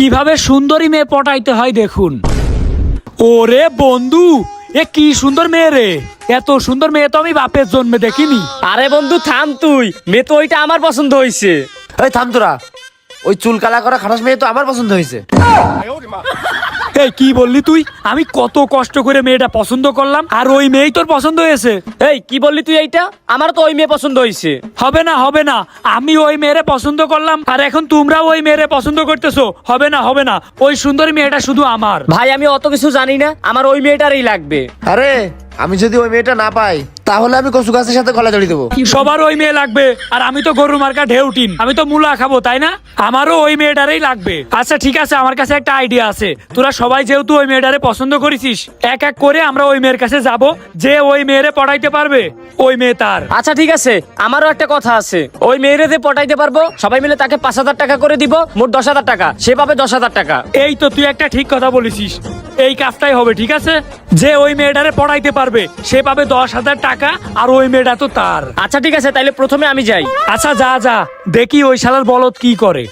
কিভাবে সুন্দরী মেয়ে পটাইতে হয় দেখুন। ওরে বন্ধু, এ কি সুন্দর মেয়ে রে! এত সুন্দর মেয়ে তো আমি বাপের জন্মে দেখিনি। আরে বন্ধু থাম তুই, মেয়ে তো ওইটা আমার পছন্দ হয়েছে। এই থাম তোরা, ওই চুল কালা করা খাটাস মেয়ে তো আমার পছন্দ হয়েছে। এই কি বললি তুই? আমি কত কষ্ট করে মেয়েটা পছন্দ করলাম, আর ওই মেয়েই তোর পছন্দ হয়েছে? এই কি বললি তুই এইটা? আমার তো ওই মেয়ে পছন্দ হয়েছে। হবে না, হবে না। আমি ওই মেয়েরে পছন্দ করলাম, আর এখন তোমরা ওই মেয়েরে পছন্দ করতেছো। হবে না, হবে না। ওই সুন্দরী মেয়েটা শুধু আমার। ভাই আমি অত কিছু জানি না, আমার ওই মেয়েটারই লাগবে। আরে আমি যদি ওই মেয়েটা না পাই তাহলে আমি কচু গাছের সাথে গলা জড়িয়ে দেবো। সবার ওই মেয়ে লাগবে, আর আমি তো গরু মার্কা ঢেউটিন, আমি তো মূলা খাবো, তাই না? আমারও ওই মেয়েটারই লাগবে। আচ্ছা ঠিক আছে, আমার কাছে একটা আইডিয়া আছে। তোরা সবাই যেহেতু ওই মেয়েটারে পছন্দ করেছিস, এক এক করে আমরা ওই মেয়ের কাছে যাব। যে ওই মেয়েরে পড়াইতে পারবে ওই মেয়ে তার। আচ্ছা ঠিক আছে, আমারও একটা কথা আছে। ওই মেয়েরে যে পটাইতে পারবো সবাই মিলে তাকে 5,000 টাকা করে দিব, মোট 10,000 টাকা। সে পাবে 10,000 টাকা। এই তো তুই একটা ঠিক কথা বলেছিস, এই কাজটাই হবে। ঠিক আছে, যে ওই মেয়েটারে পড়াইতে পারবে সে পাবে 10,000 টাকা, আর ওই মেয়েটা তো তার। আচ্ছা ঠিক আছে, তাইলে প্রথমে আমি যাই। আচ্ছা যা যা, দেখি ওই শালার বলদ কি করে।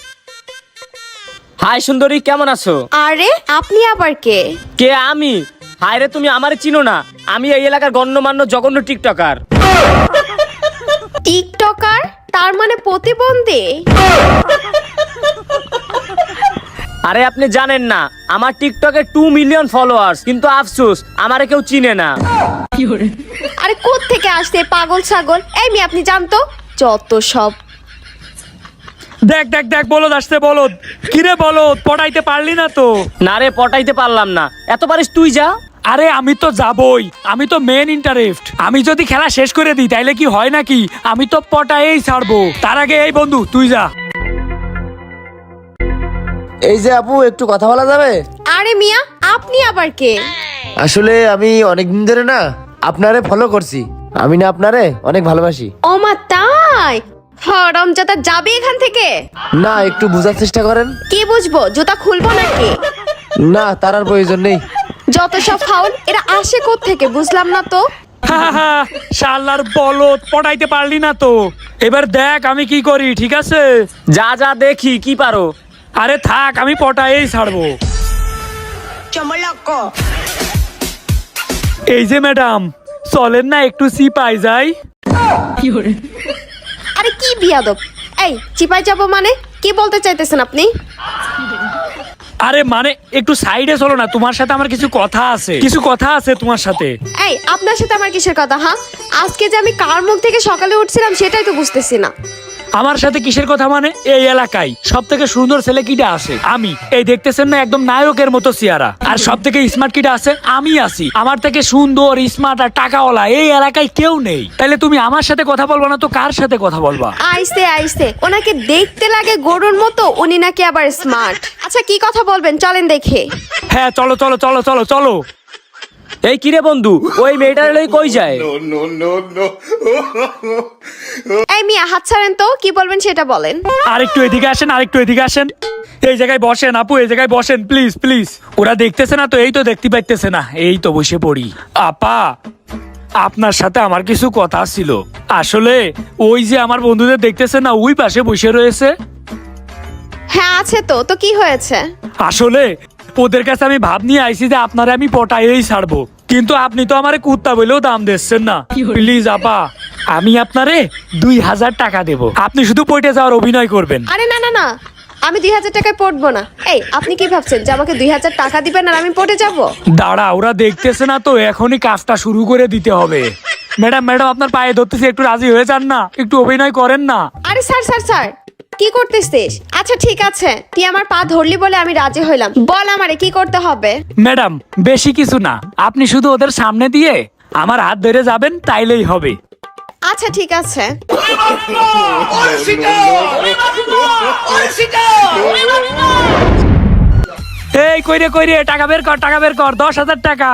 হাই সুন্দরী, কেমন আছো? আরে আপনি আবার কে? কে আমি? হাই রে, তুমি আমারে চিনো না? আমি এই এলাকার গণ্যমান্য জঘন্য টিকটকার। টিকটকার? তার মানে প্রতিবন্ধী? আরে আপনি জানেন না, আমার টিকটকে 2 মিলিয়ন ফলোয়ার্স, কিন্তু আফসোস আমারে কেউ চিনে না। আরে কোত্থেকে আসছে পাগল ছাগল? এই মেয়ে আপনি জানতো যত সব। দেখ দেখ দেখ, বলদ আসতে, বলদ। কিরে বলদ, পড়াইতে পারলি না তো? না রে, পটাইতে পারলাম না। এত পারিস তুই যা। আরে আমি তো যাবই, আমি তো মেন ইন্টারেস্ট। আমি যদি খেলা শেষ করে দিই তাইলে কি হয় নাকি? আমি তো পটায়েই ছাড়বো। তার আগে এই বন্ধু তুই যা। এই যে আপু, একটু কথা বলা যাবে? আরে মিয়া আপনি আবার কে? আসলে আমি অনেকদিন ধরে না আপনারে ফলো করছি। আমি না আপনারে অনেক ভালোবাসি। ও মা তাই? হরমজাদা যাবে এখান থেকে। না, একটু বোঝার চেষ্টা করেন। কি বুঝবো? জুতা খুলবো নাকি? না, তার আর প্রয়োজন নেই। যত সব ফাউল, এরা আসে কোত্থেকে বুঝলাম না তো। শালার বলদ, পটাইতে পারলি না তো? এবার দেখ আমি কি করি, ঠিক আছে? যা যা, দেখি কি পারো। আরে থাক, আমি পটায়েই ছাড়বো। এই যে ম্যাডাম, চলেন না একটু সিপাই যাই। আরে কি বিয়াদব! এই চিপাই যাবো মানে কি বলতে চাইতেছেন আপনি? আরে মানে একটু সাইডে চলো না, তোমার সাথে আমার কিছু কথা আছে, কিছু কথা আছে তোমার সাথে। এই আপনার সাথে আমার কিসের কথা? হ্যাঁ, আজকে যে আমি কার মুখ থেকে সকালে উঠছিলাম সেটাই তো বুঝতেছি না। আমার সাথে কিসের কথা মানে? এই এলাকায় সব থেকে সুন্দর ছেলে কিটা আছে? আমি। এই দেখতেছেন না, একদম নায়কের মতো চেহারা। আর সব থেকে স্মার্ট কিটা আছে? আমি আছি। আমার থেকে সুন্দর, স্মার্ট আর টাকাওয়ালা এই এলাকায় কেউ নেই। তাহলে তুমি আমার সাথে কথা বলবা না তো কার সাথে কথা বলবা? আইসে আইসে, ওনাকে দেখতে লাগে গরুর মতো, উনি নাকি আবার স্মার্ট। আচ্ছা কি কথা বলবেন চলেন দেখে। হ্যাঁ চলো চলো চলো চলো চলো। এই কিরে বন্ধু, ওই মেয়েটার লই কই যায়? এই মিয়া হাত ছাড়েন তো, কি বলবেন সেটা বলেন। আরেকটু এদিকে আসেন, আরেকটু এদিকে আসেন। এই জায়গায় বসেন আপু, এই জায়গায় বসেন প্লিজ প্লিজ। ওরা দেখতেছে না তো? এই তো দেখতে পাইতেছে না, এই তো বসে পড়ি। আপা, আপনার সাথে আমার কিছু কথা ছিল। আসলে ওই যে আমার বন্ধুদের দেখতেছে না, ওই পাশে বসে রয়েছে। হ্যাঁ আছে তো, তো কি হয়েছে? আসলে ওদের কাছে আমি ভাব নিয়ে আইছি যে আপনারা আমি পটাইলেই ছাড়বো, কিন্তু আপনি তো আমারে কুত্তা বলেও দাম দিচ্ছেন না। প্লিজ আপা, আমি আপনারে 2,000 টাকা দেব, আপনি শুধু পটে যাওয়ার অভিনয় করবেন। আরে না না না, আমি 2,000 টাকায় পড়বো না। এই আপনি কি ভাবছেন যে আমাকে 2,000 টাকা দিবেন আর আমি পড়ে যাব? দাঁড়া, ওরা দেখতেছে না তো, এখনই কাজটা শুরু করে দিতে হবে। ম্যাডাম ম্যাডাম, আপনার পায়ে ধরতেছি, একটু রাজি হয়ে যান না, একটু অভিনয় করেন না। আরে স্যার স্যার স্যার, কি করতেছিস? আচ্ছা ঠিক আছে, তুই আমার পা ধরলি বলে আমি রাজি হইলাম। বল আমারে কি করতে হবে? ম্যাডাম বেশি কিছু না, আপনি শুধু ওদের সামনে দিয়ে আমার হাত ধরে যাবেন, তাইলেই হবে। আচ্ছা ঠিক আছে। এই কইরে কইরে, টাকা বের কর, টাকা বের কর, 10,000 টাকা।